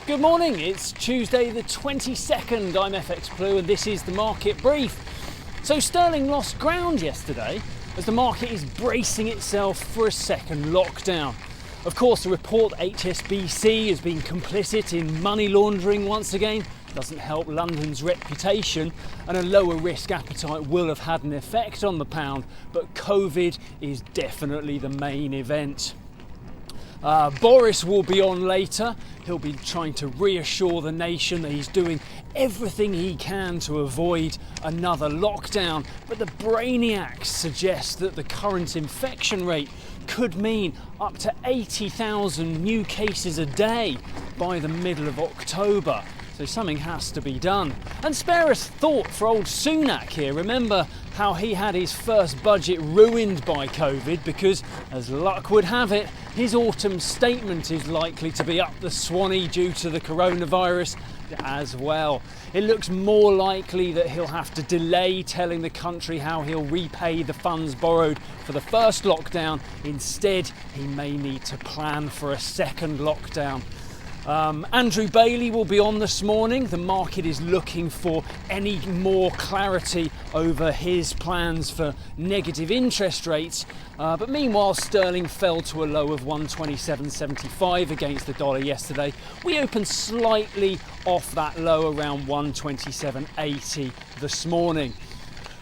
Good morning, it's Tuesday the 22nd, I'm FX Blue and this is the market brief. So sterling lost ground yesterday as the market is bracing itself for a second lockdown. Of course, the report HSBC has been complicit in money laundering once again doesn't help London's reputation, and a lower risk appetite will have had an effect on the pound, but COVID is definitely the main event. Boris will be on later. He'll be trying to reassure the nation that he's doing everything he can to avoid another lockdown. But the brainiacs suggest that the current infection rate could mean up to 80,000 new cases a day by the middle of October. So something has to be done. And spare us thought for old Sunak here. Remember how he had his first budget ruined by COVID because, as luck would have it, his autumn statement is likely to be up the Swanee due to the coronavirus as well. It looks more likely that he'll have to delay telling the country how he'll repay the funds borrowed for the first lockdown. Instead, he may need to plan for a second lockdown. Andrew Bailey will be on this morning. The market is looking for any more clarity over his plans for negative interest rates. But meanwhile, sterling fell to a low of 127.75 against the dollar yesterday. We opened slightly off that low around 127.80 this morning.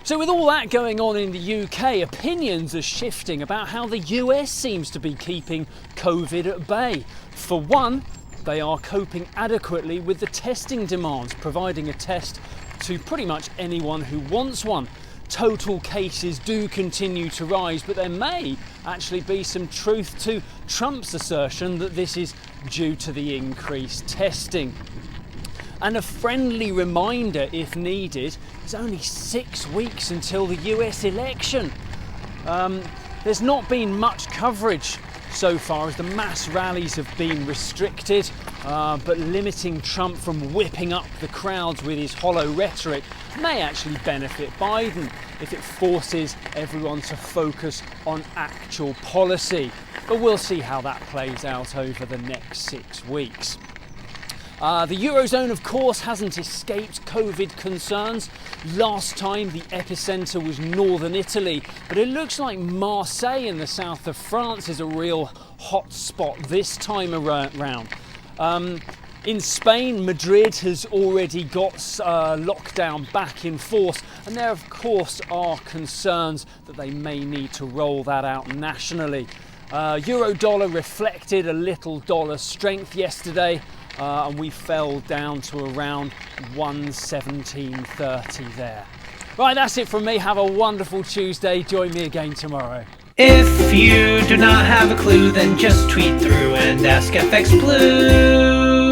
So with all that going on in the UK, opinions are shifting about how the US seems to be keeping COVID at bay. For one, they are coping adequately with the testing demands, providing a test to pretty much anyone who wants one. Total cases do continue to rise, but there may actually be some truth to Trump's assertion that this is due to the increased testing. And a friendly reminder, if needed, it's only 6 weeks until the US election. There's not been much coverage so far as the mass rallies have been restricted, but limiting Trump from whipping up the crowds with his hollow rhetoric may actually benefit Biden if it forces everyone to focus on actual policy. But we'll see how that plays out over the next 6 weeks. The Eurozone, of course, hasn't escaped COVID concerns. Last time the epicentre was northern Italy, but it looks like Marseille in the south of France is a real hot spot this time around. In Spain, Madrid has already got lockdown back in force, and there of course are concerns that they may need to roll that out nationally. Euro dollar reflected a little dollar strength yesterday, and we fell down to around 117.30 there. Right, that's it from me. Have a wonderful Tuesday. Join me again tomorrow. If you do not have a clue, then just tweet through and ask FX Blue.